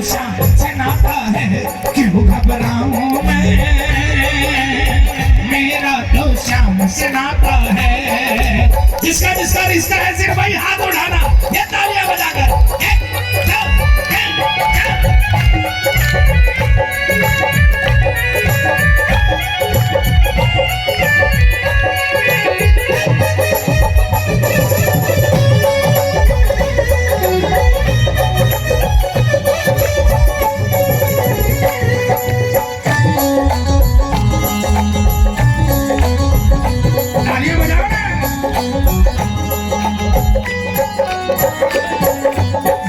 शाम से नाता है, क्यों घबराऊं मैं, मेरा तो शाम से नाता है। जिसका जिसका रिश्ता है सिर्फ भाई हाथ उठाना, ये तालियां बजाकर।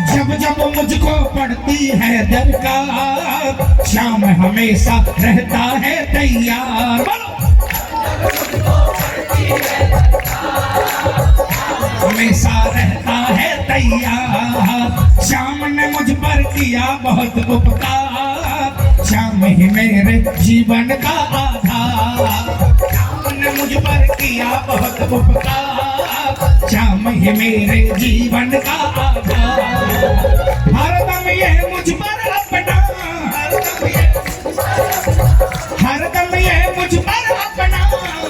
जब जब मुझको पड़ती है दरकार, शाम हमेशा रहता है तैयार। हमेशा रहता है तैयार। शाम ने मुझ पर किया बहुत उपकार, शाम ही मेरे जीवन का आधार। शाम ने मुझ पर किया बहुत उपकार, शाम ही मेरे जीवन का आधार। हरदम ये मुझ पर अपना, हरदम ये मुझ पर अपना,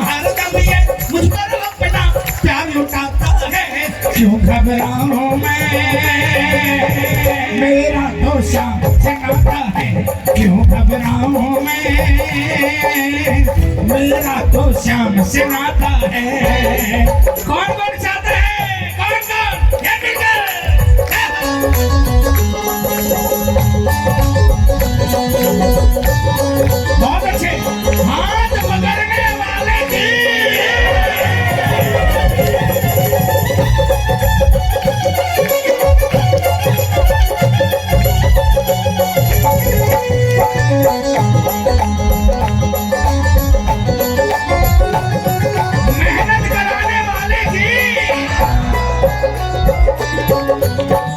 हरदम ये मुझ पर अपना प्यार लुटाता है, क्यों घबराऊं मैं, मेरा तो शाम से नाता है, क्यों घबराऊं मैं, मेरा तो शाम से नाता है। कौन कौन चाहता है, कौन कौन, ये मिलकर बहुत अच्छे हाथ पकड़ने वाले की मेहनत कराने वाले की।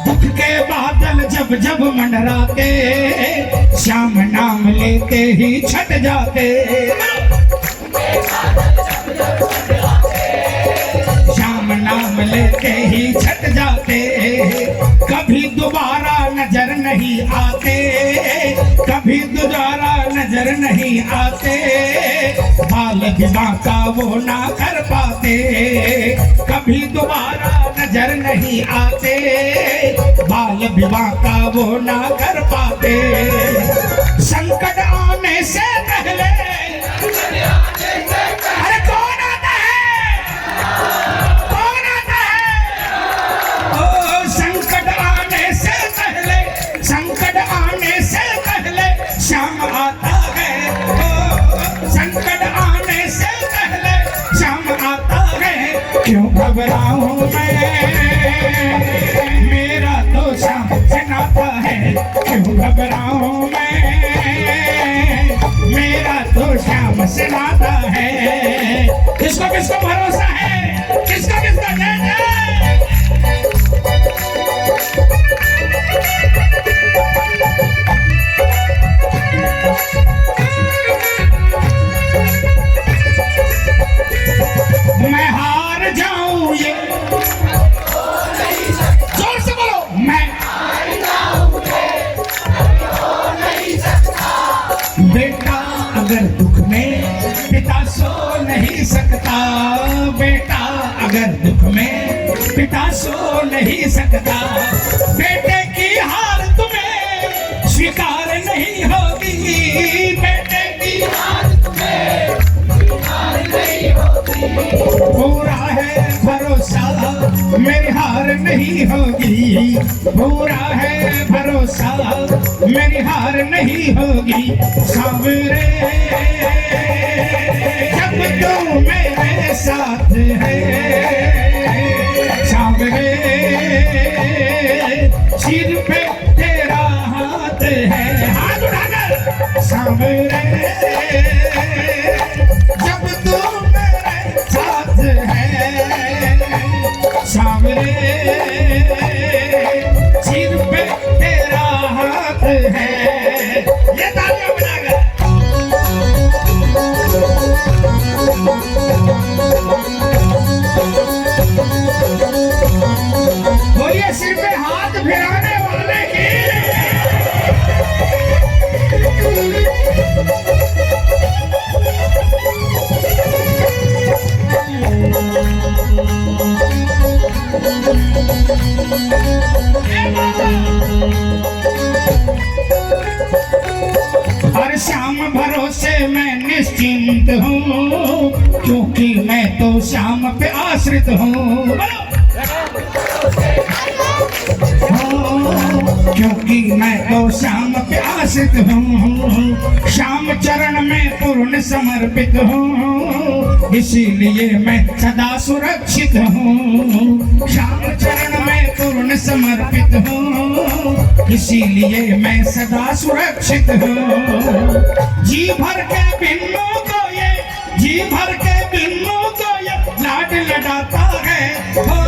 दुख के बादल जब जब मंडराते, श्याम नाम लेते ही छट जाते। श्याम नाम लेते ही छट जाते, कभी दोबारा नजर नहीं आते, कभी दोबारा नजर नहीं आते। बाल विवाह का वो ना कर पाते, कभी दोबारा नजर नहीं आते। बाल विवाह का वो ना कर पाते। संकट आने से पहले, अरे कौन आता है, कौन आता है? ओ संकट आने से पहले, संकट आने से पहले श्याम आता है। ओ संकट आने से पहले श्याम आता है, क्यों घबराऊं मैं, मेरा तो शाम से नाता है, क्यों घबराऊं मैं, मेरा तो शाम से नाता है। किसको किसको भरोसा है, किसको किसको जय जय। मैं हार जाऊं ये, जोर से बोलो, मैं हार जाऊं ये, बेटा अगर दुख में पिता सो नहीं सकता, बेटा अगर दुख में पिता सो नहीं सकता। बेटे की हार तुम्हें स्वीकार नहीं होगी, बेटे की हार तुम्हें स्वीकार नहीं होगी। पूरा है भरोसा मेरी हार नहीं होगी, पूरा है भरोसा मेरी हार नहीं होगी। सावरे जब तू मेरे साथ है, सावरे सिर पे तेरा हाथ है, हाथ उठाकर। सावरे जब तू मेरे साथ है, सावरे सिर पे तेरा हाथ है। ये तालियां बजाकर बोलिए, सिर पे हाथ फिराने वाले की। हर शाम भरोसे मैं निश्चिंत हूँ, क्योंकि मैं तो शाम पे आश्रित हूँ। क्योंकि मैं तो शाम पे आश्रित हूँ, शाम चरण में पूर्ण समर्पित हूँ, इसीलिए मैं सदा सुरक्षित हूँ। शाम चरण में पूर्ण समर्पित हूँ, इसीलिए मैं सदा सुरक्षित हूँ। जी भर के बिन्नों को ये, जी भर के बिन्नों को ये लाड लड़ाता है। हो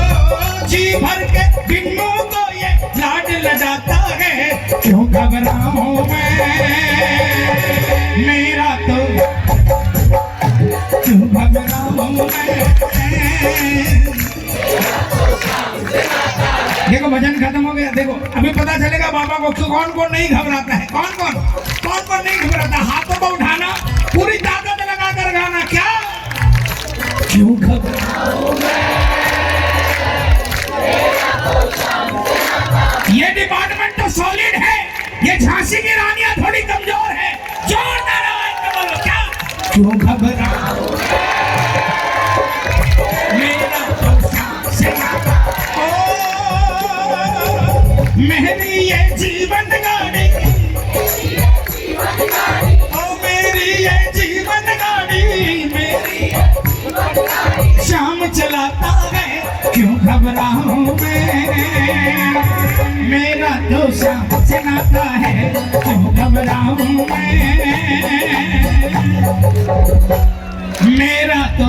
जी भर के बिन्नों को ये लाड लड़ाता है। क्यों घबराऊं मैं, मेरा तो क्यों घबराऊं मैं। देखो भजन खत्म हो गया। देखो अभी पता चलेगा बाबा को कौन कौन नहीं घबराता है, कौन कौन नहीं घबराता। हाथों को उठाना, पूरी ताकत लगा कर गाना। क्या क्यों घबराऊं मैं, ये डिपार्टमेंट तो सॉलिड है, ये झांसी की रानियां थोड़ी कमजोर है। जोरदार आवाज में बोलो, क्या क्यों घबराऊं मेरा तो सांस नाता। मेरी ये जीवन गाड़ी, ओ मेरी ये जीवन गाड़ी, मेरी शाम चलाता है। क्यों घबराऊं मैं, मेरा तो शाम से नाता है। क्यों घबराऊं मैं, मेरा तो।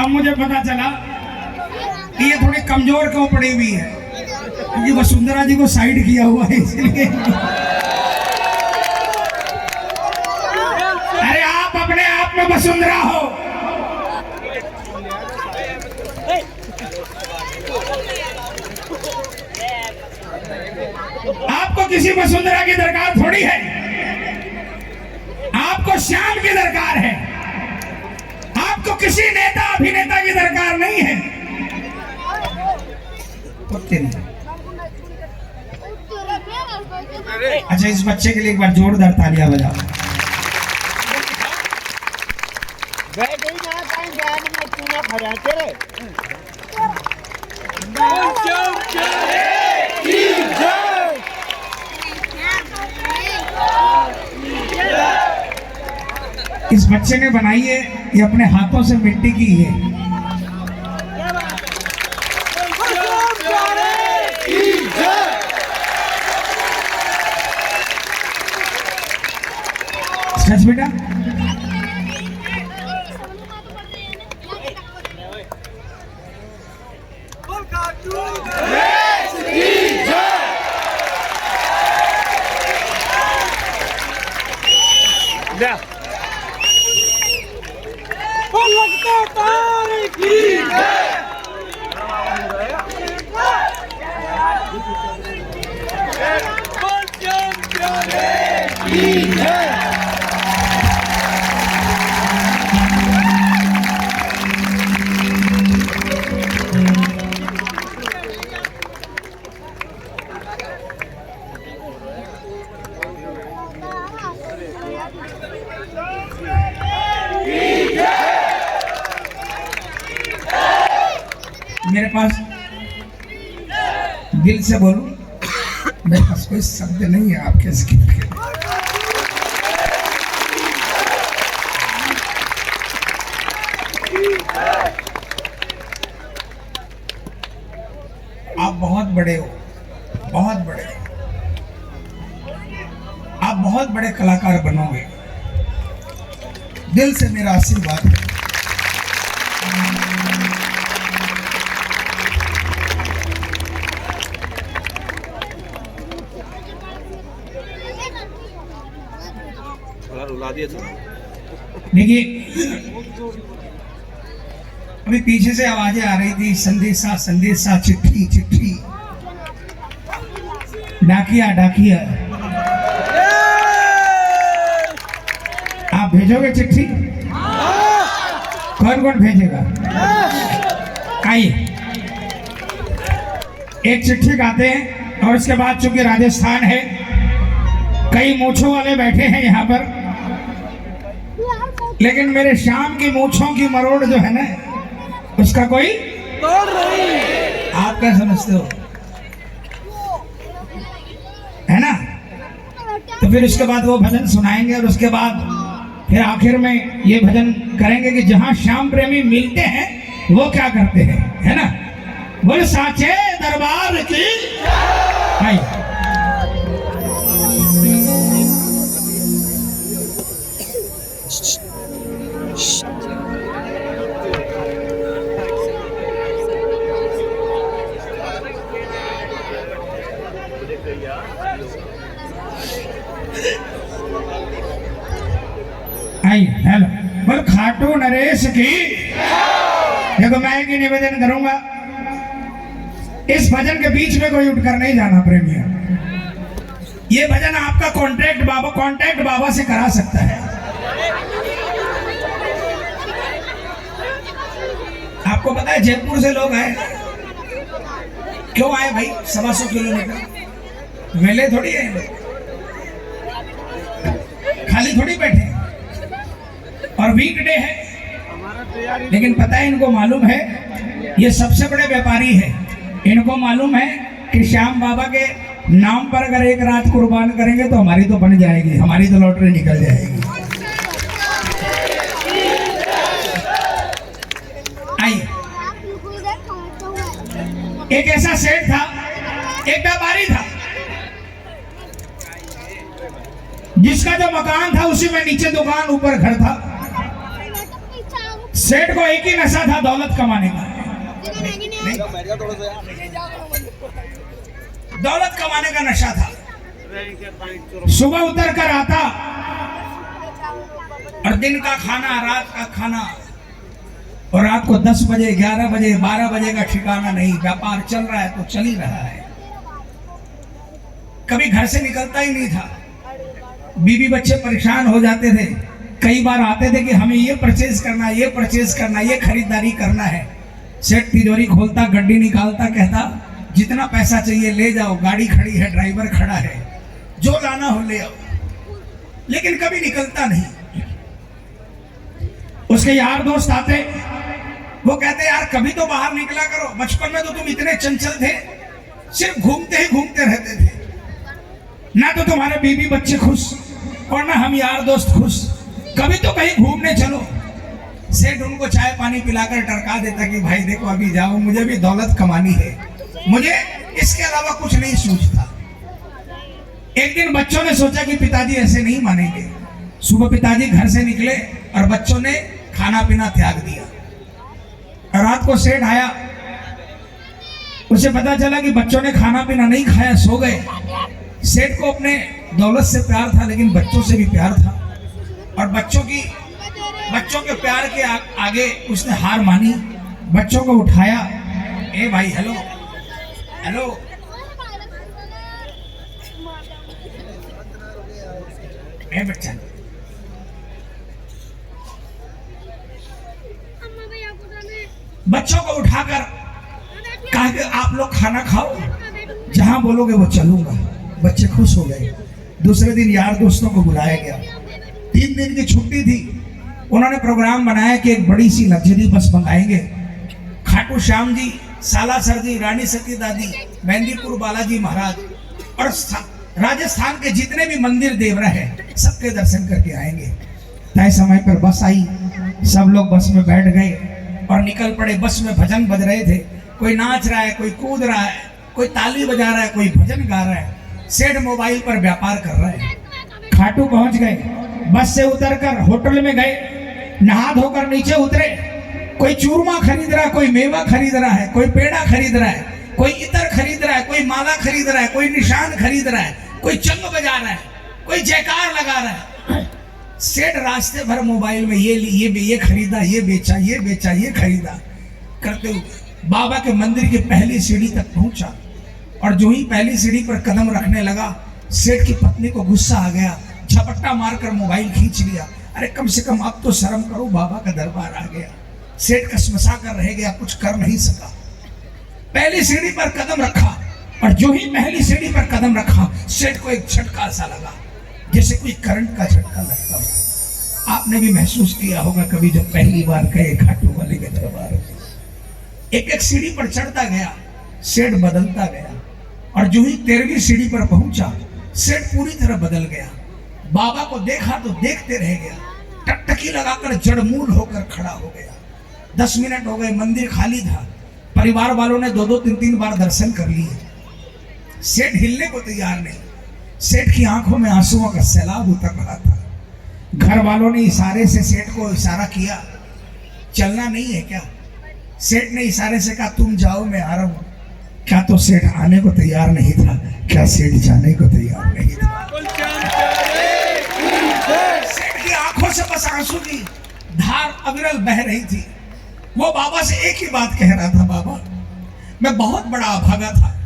अब मुझे पता चला कि ये थोड़ी कमजोर क्यों पड़ी हुई है, क्योंकि वसुंधरा जी को साइड किया हुआ है इसलिए। अरे आप अपने आप में वसुंधरा हो। आपको किसी वसुंधरा की दरकार थोड़ी है, आपको श्याम की दरकार है। आपको किसी नेता अभिनेता की दरकार नहीं है। अच्छा इस बच्चे के लिए एक बार जोरदार तालियां बजाओ। इस बच्चे ने बनाई है, ये अपने हाथों से मिट्टी की है। सच बेटा, मेरे पास दिल से बोलूं, मेरे पास कोई शब्द नहीं है आपके जिक्र के। आप बहुत बड़े हो, बहुत बड़े। आप बहुत बड़े कलाकार बनोगे, दिल से मेरा आशीर्वाद है। देखिए अभी पीछे से आवाजें आ रही थी, संदेशा संदेशा, चिट्ठी चिट्ठी, डाकिया डाकिया। आप भेजोगे चिट्ठी? कौन कौन भेजेगा? आइए। एक चिट्ठी गाते हैं और उसके बाद चूंकि राजस्थान है, कई मूछों वाले बैठे हैं यहाँ पर, लेकिन मेरे शाम की मूछों की मरोड़ जो है ना, उसका कोई तोड़ नहीं। आप क्या समझते हो, है ना? तो फिर उसके बाद वो भजन सुनाएंगे और उसके बाद फिर आखिर में ये भजन करेंगे कि जहां श्याम प्रेमी मिलते हैं वो क्या करते हैं, है ना? बोल साचे दरबार की भाई। हेलो, बोल खाटू नरेश की। देखो मैं एक ही निवेदन करूंगा, इस भजन के बीच में कोई उठकर नहीं जाना प्रेमियों। ये भजन आपका कॉन्ट्रैक्ट बाबा से करा सकता है। आपको पता है जयपुर से लोग आए, क्यों आए भाई? 125 किलोमीटर मेले थोड़ी है, खाली थोड़ी बैठे, और वीकडे है। लेकिन पता है, इनको मालूम है ये सबसे बड़े व्यापारी है। इनको मालूम है कि श्याम बाबा के नाम पर अगर एक रात कुर्बान करेंगे तो हमारी तो बन जाएगी, हमारी तो लॉटरी निकल जाएगी। आइए, एक ऐसा सेठ था, एक व्यापारी था, जिसका जो मकान था उसी में नीचे दुकान ऊपर घर था। सेठ को एक ही नशा था, दौलत कमाने का। दौलत कमाने का नशा था। सुबह उतर कर आता और दिन का खाना, रात का खाना, और रात को 10 बजे, 11 बजे, 12 बजे का ठिकाना नहीं। व्यापार चल रहा है तो चल ही रहा है, कभी घर से निकलता ही नहीं था। बीवी बच्चे परेशान हो जाते थे, कई बार आते थे कि हमें ये परचेज करना, ये परचेज करना, ये खरीदारी करना है। सेठ तिजोरी खोलता, गड्डी निकालता, कहता जितना पैसा चाहिए ले जाओ, गाड़ी खड़ी है, ड्राइवर खड़ा है, जो लाना हो ले आओ। लेकिन कभी निकलता नहीं। उसके यार दोस्त आते, वो कहते यार कभी तो बाहर निकला करो, बचपन में तो तुम इतने चंचल थे, सिर्फ घूमते ही घूमते रहते थे, ना तो तुम्हारे बीवी बच्चे खुश और ना हम यार दोस्त खुश, कभी तो कहीं घूमने चलो। सेठ उनको चाय पानी पिलाकर टरका देता कि भाई देखो अभी जाओ, मुझे भी दौलत कमानी है, मुझे इसके अलावा कुछ नहीं सूझता। एक दिन बच्चों ने सोचा कि पिताजी ऐसे नहीं मानेंगे। सुबह पिताजी घर से निकले और बच्चों ने खाना पीना त्याग दिया। रात को सेठ आया, उसे पता चला कि बच्चों ने खाना पीना नहीं खाया, सो गए। सेठ को अपने दौलत से प्यार था, लेकिन बच्चों से भी प्यार था, और बच्चों के प्यार के आगे उसने हार मानी। बच्चों को उठाया, ए भाई हेलो हेलो, ए बच्चा, बच्चों को उठाकर कहा कि आप लोग खाना खाओ, जहां बोलोगे वो चलूंगा। बच्चे खुश हो गए। दूसरे दिन यार दोस्तों को बुलाया गया। 3 दिन की छुट्टी थी। उन्होंने प्रोग्राम बनाया कि एक बड़ी सी लग्जरी बस मंगाएंगे। खाटू श्याम जी, सालासर जी, रानी सती दादी, मेहंदीपुर बालाजी महाराज और राजस्थान के जितने भी मंदिर देवरा है सबके दर्शन करके आएंगे। तय समय पर बस आई, सब लोग बस में बैठ गए और निकल पड़े। बस में भजन बज रहे थे, कोई नाच रहा है, कोई कूद रहा है, कोई ताली बजा रहा है, कोई भजन गा रहा है। सेठ मोबाइल पर व्यापार कर रहा है। खाटू पहुंच गए, बस से उतरकर होटल में गए, नहा धोकर नीचे उतरे। कोई चूरमा खरीद रहा है, कोई मेवा खरीद रहा है, कोई पेड़ा खरीद रहा है, कोई इतर खरीद रहा है, कोई माला खरीद रहा है, कोई निशान खरीद रहा है, कोई चंग बजा रहा है, कोई जयकार लगा रहा है। सेठ रास्ते भर मोबाइल में ये खरीदा, ये बेचा, ये बेचा, ये खरीदा करते हुए बाबा के मंदिर की पहली सीढ़ी तक पहुंचा। और जो ही पहली सीढ़ी पर कदम रखने लगा, सेठ की पत्नी को गुस्सा आ गया, झपट्टा मारकर मोबाइल खींच लिया। अरे कम से कम अब तो शर्म करो, बाबा का दरबार आ गया। सेठ कसमसा कर रह गया, कुछ कर नहीं सका। पहली सीढ़ी पर कदम रखा और जो ही पहली सीढ़ी पर कदम रखा, सेठ को एक झटका सा लगा, जैसे कोई करंट का झटका लगता हो। आपने भी महसूस किया होगा कभी जब पहली बार गए खाटू वाले के दरबार में। एक एक सीढ़ी पर चढ़ता गया, सेठ बदलता गया और जो ही 13वीं सीढ़ी पर पहुंचा, सेठ पूरी तरह बदल गया। बाबा को देखा तो देखते रह गया, टकटकी लगाकर जड़मूल होकर खड़ा हो गया। 10 मिनट हो गए, मंदिर खाली था। परिवार वालों ने 2-2, 3-3 बार दर्शन कर लिए। सेठ हिलने को तैयार नहीं। सेठ की आंखों में आंसुओं का सैलाब उतर रहा था। घर वालों ने इशारे से सेठ को इशारा किया, चलना नहीं है क्या? सेठ ने इशारे से कहा तुम जाओ, मैं आ रहा हूं। क्या तो सेठ आने को तैयार नहीं था, क्या सेठ जाने को तैयार नहीं था। सेठ की आंखों से बस आंसू की धार अविरल बह रही थी। वो बाबा से एक ही बात कह रहा था, बाबा मैं बहुत बड़ा अभागा था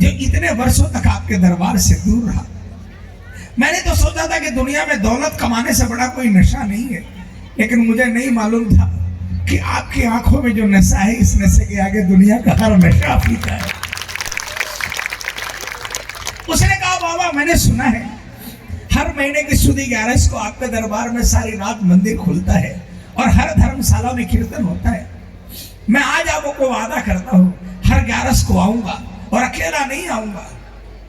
जो इतने वर्षों तक आपके दरबार से दूर रहा। मैंने तो सोचा था कि दुनिया में दौलत कमाने से बड़ा कोई नशा नहीं है, लेकिन मुझे नहीं मालूम था कि आपकी आंखों में जो नशा है, इस नशे के आगे दुनिया का हर नशा फीका है। उसने कहा बाबा मैंने सुना है हर महीने की सुदी 11 को आपके दरबार में सारी रात मंदिर खुलता है और हर धर्मशाला में कीर्तन होता है। मैं आज आपको वादा करता हूँ हर 11 को आऊंगा और अकेला नहीं आऊंगा।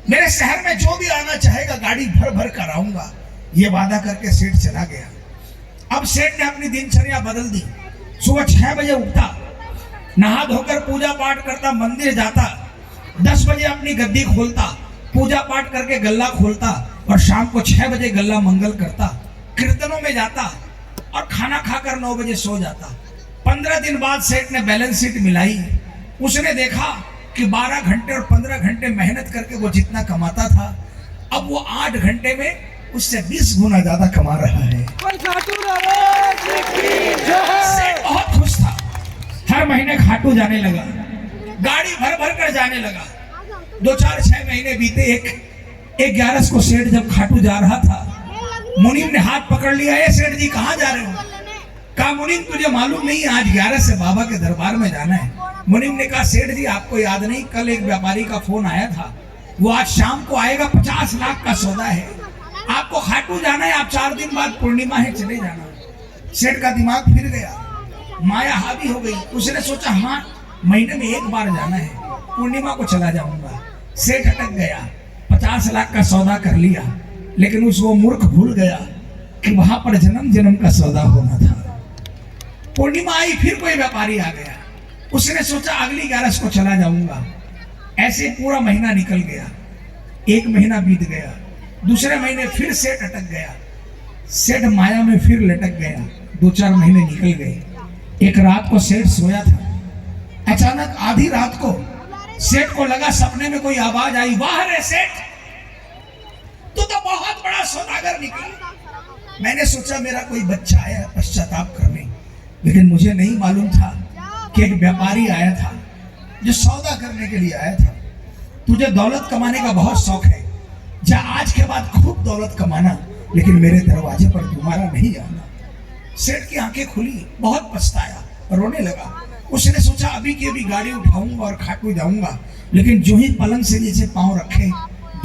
मेरे शहर में जो भी आना चाहेगा गाड़ी भर भर कर आऊंगा। ये वादा करके सेठ चला गया। अब सेठ ने अपनी दिनचर्या बदल दी। सुबह 6 बजे उठता, नहा धोकर पूजा पाठ करता, मंदिर जाता, 10 बजे अपनी गद्दी खोलता, पूजा पाठ करके गल्ला खोलता और शाम को 6 बजे गल्ला मंगल करता, कीर्तनों में जाता और खाना खाकर 9 बजे सो जाता। 15 दिन बाद सेठ ने बैलेंस शीट मिलाई। उसने देखा कि 12 घंटे और 15 घंटे मेहनत करके वो जितना कमाता था, अब वो 8 घंटे में उससे 20 गुना ज्यादा कमा रहा है। सेठ बहुत खुश था। हर महीने खाटू जाने लगा, गाड़ी भर भर कर जाने लगा। 2, 4, 6 महीने बीते। एक 11 को सेठ जब खाटू जा रहा था, मुनीम ने हाथ पकड़ लिया। सेठ जी कहाँ जा रहे हो? कहा मुनीम तुझे मालूम नहीं आज 11 से बाबा के दरबार में जाना है। मुनीम ने कहा सेठ जी आपको याद नहीं, कल एक व्यापारी का फोन आया था, वो आज शाम को आएगा, 50 लाख का सौदा है, आपको खाटू जाना है, आप 4 दिन बाद पूर्णिमा है चले जाना। सेठ का दिमाग फिर गया, माया हावी हो गई। उसने सोचा हाँ महीने में 1 बार जाना है, पूर्णिमा को चला जाऊंगा। सेठ अटक गया, 50 लाख का सौदा कर लिया, लेकिन उस वो मूर्ख भूल गया कि वहां पर जन्म जन्म का सौदा होना था। पूर्णिमा आई, फिर कोई व्यापारी आ गया। उसने सोचा अगली 11 को चला जाऊंगा। ऐसे पूरा महीना निकल गया। 1 महीना बीत गया, दूसरे महीने फिर सेठ अटक गया। सेठ माया में फिर लटक गया। 2-4 महीने निकल गए। एक रात को सेठ सोया था। अचानक आधी रात को सेठ को लगा सपने में कोई आवाज आई, वाह रे सेठ तू तो बहुत बड़ा सौदागर निकला। मैंने सोचा मेरा कोई बच्चा आया पश्चाताप करने, लेकिन मुझे नहीं मालूम था कि एक व्यापारी आया था जो सौदा करने के लिए आया था। तुझे दौलत कमाने का बहुत शौक है, जा आज के बाद खूब दौलत कमाना, लेकिन मेरे दरवाजे पर तुम्हारा नहीं आना। सेठ की आंखें खुली, बहुत पछताया, रोने लगा। उसने सोचा अभी की अभी गाड़ी उठाऊंगा और खाटू जाऊंगा, लेकिन जो ही पलंग से नीचे पांव रखे,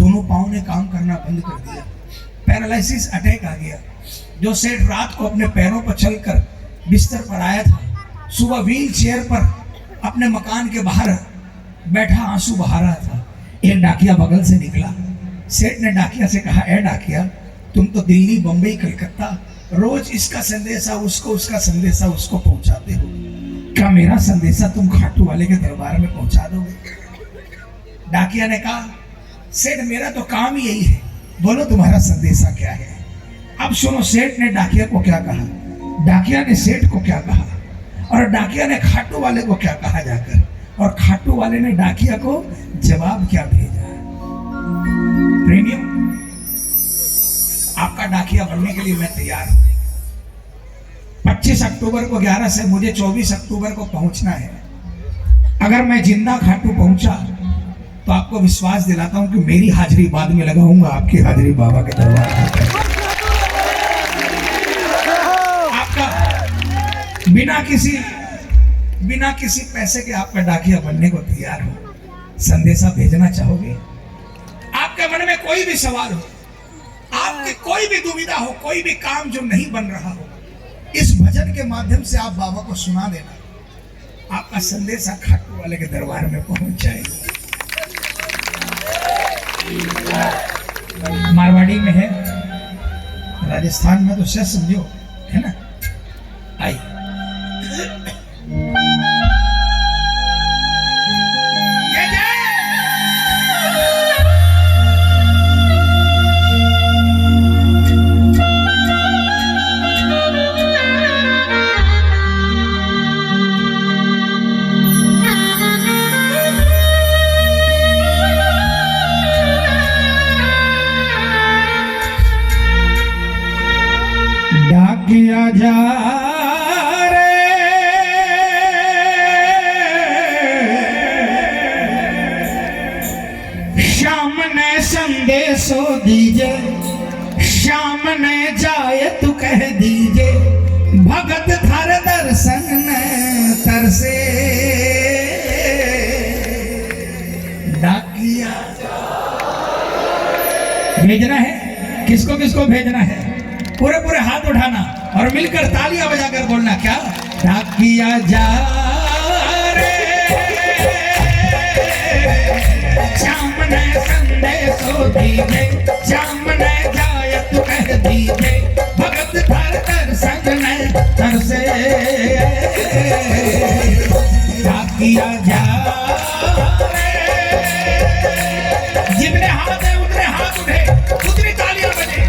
दोनों पांव ने काम करना बंद कर दिया। पैरालिसिस अटैक आ गया। जो सेठ रात को अपने पैरों पर चलकर बिस्तर पर आया था, सुबह व्हील चेयर पर अपने मकान के बाहर बैठा आंसू बहा रहा था। एक डाकिया बगल से निकला। सेठ ने डाकिया से कहा, ए डाकिया तुम तो दिल्ली, बंबई, कलकत्ता रोज इसका संदेशा उसको, उसका संदेशा उसको पहुंचाते हो, क्या मेरा संदेशा तुम खाटू वाले के दरबार में पहुंचा दोगे? डाकिया ने कहा, सेठ मेरा तो काम ही यही है, बोलो तुम्हारा संदेशा क्या है? अब सुनो सेठ ने डाकिया को क्या कहा, डाकिया ने सेठ को क्या कहा, और डाकिया ने खाटू वाले को क्या कहा जाकर, और खाटू वाले ने डाकिया को जवाब क्या भेजा। प्रेमियों, आपका डाकिया बनने के लिए मैं तैयार हूं। 25 अक्टूबर को 11 से मुझे 24 अक्टूबर को पहुंचना है। अगर मैं जिंदा खाटू पहुंचा तो आपको विश्वास दिलाता हूं कि मेरी हाजिरी बाद में लगाऊंगा, आपकी हाजिरी बाबा के दरबार में। आपका बिना किसी बिना किसी पैसे के आपका डाकिया बनने को तैयार हो, संदेशा भेजना चाहोगे? आपके मन में कोई भी सवाल हो, आपकी कोई भी दुविधा हो, कोई भी काम जो नहीं बन रहा हो, इस भजन के माध्यम से आप बाबा को सुना देना, आपका संदेशा खाटू वाले के दरबार में पहुंच जाएगा। मारवाड़ी में है, राजस्थान में तो शायद समझो, है ना? आई डाकिया जा रे श्याम ने संदेशो दीजे, श्याम ने जाए तू कह दीजे, भगत थार दर्शन ने तरसे। डाकिया भेजना है, किसको किसको भेजना है? पूरे पूरे हाथ उठाना और मिलकर तालियां बजाकर बोलना, क्या? डाकिया जा रे श्याम ने संदेशो दीजे, श्याम ने जाए तू कह दीजे, भगत थार दर्शन ने तरसे। डाकिया जा रे, जितने हाथ है उतने हाथ उठे, उतनी तालियां बजे।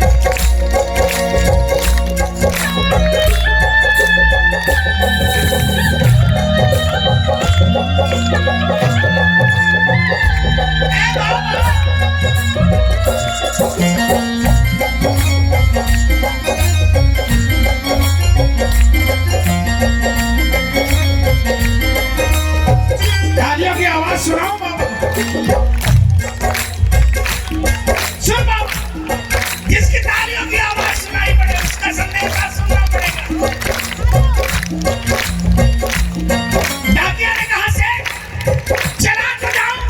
तालियों की आवाज सुनाओ बाबा, सुन बाबा, जिसकी तालियों की आवाज सुनाई पड़े उसका संदेशा सुनना पड़ेगा। डाकिया ने कहा से चला तो जाऊं,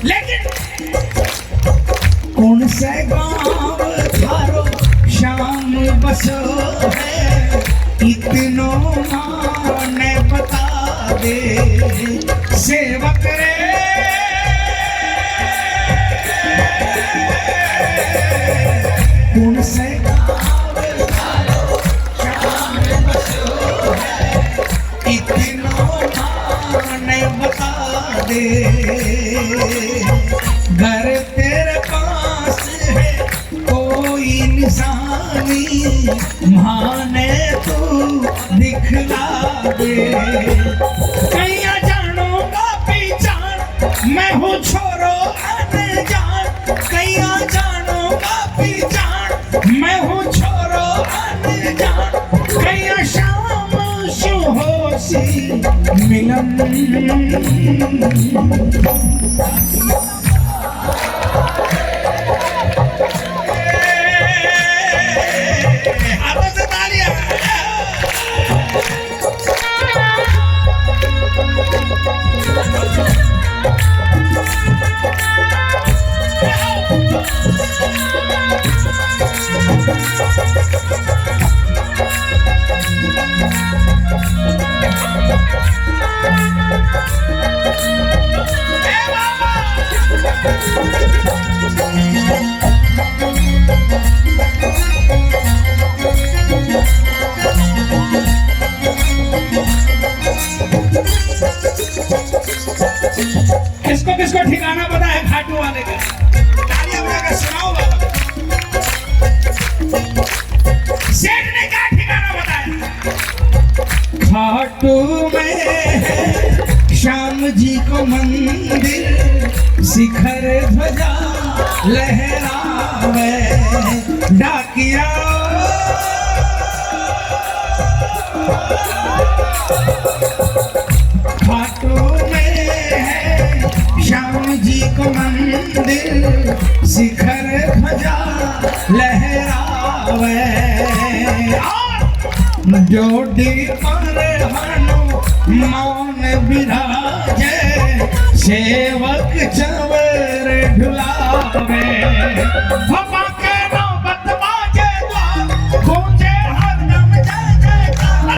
लेकिन कौन से गांव थारो शाम बसो है, इतनो माने बता दे सेवक रे। कौन से गांव थारो शाम बसो है, इतनो माने बता दे। घर तेरे पास है कोई निशानी, माने तू दिखला दे। कैया जानो का पहचान, मैं हूँ छोरो अनजान, कैया जानो का पहचान, मैं हूँ छोरो अनजान, कैया शाम सुहोसी मिलन। हाथों से तालियां। किसको किसको ठिकाना पता है खाटू वाले का? तालियां बजाकर सुनाओ बाबा। सेठ ने क्या ठिकाना बताया? खाटू में है श्याम जी को मंदिर, शिखर ध्वजा लहरावे। डाकिया खाटू में है श्याम जी को मंदिर, शिखर ध्वजा लहरावे। जोड़ी पर हनु मौन विराजे सेवक चवर ढुला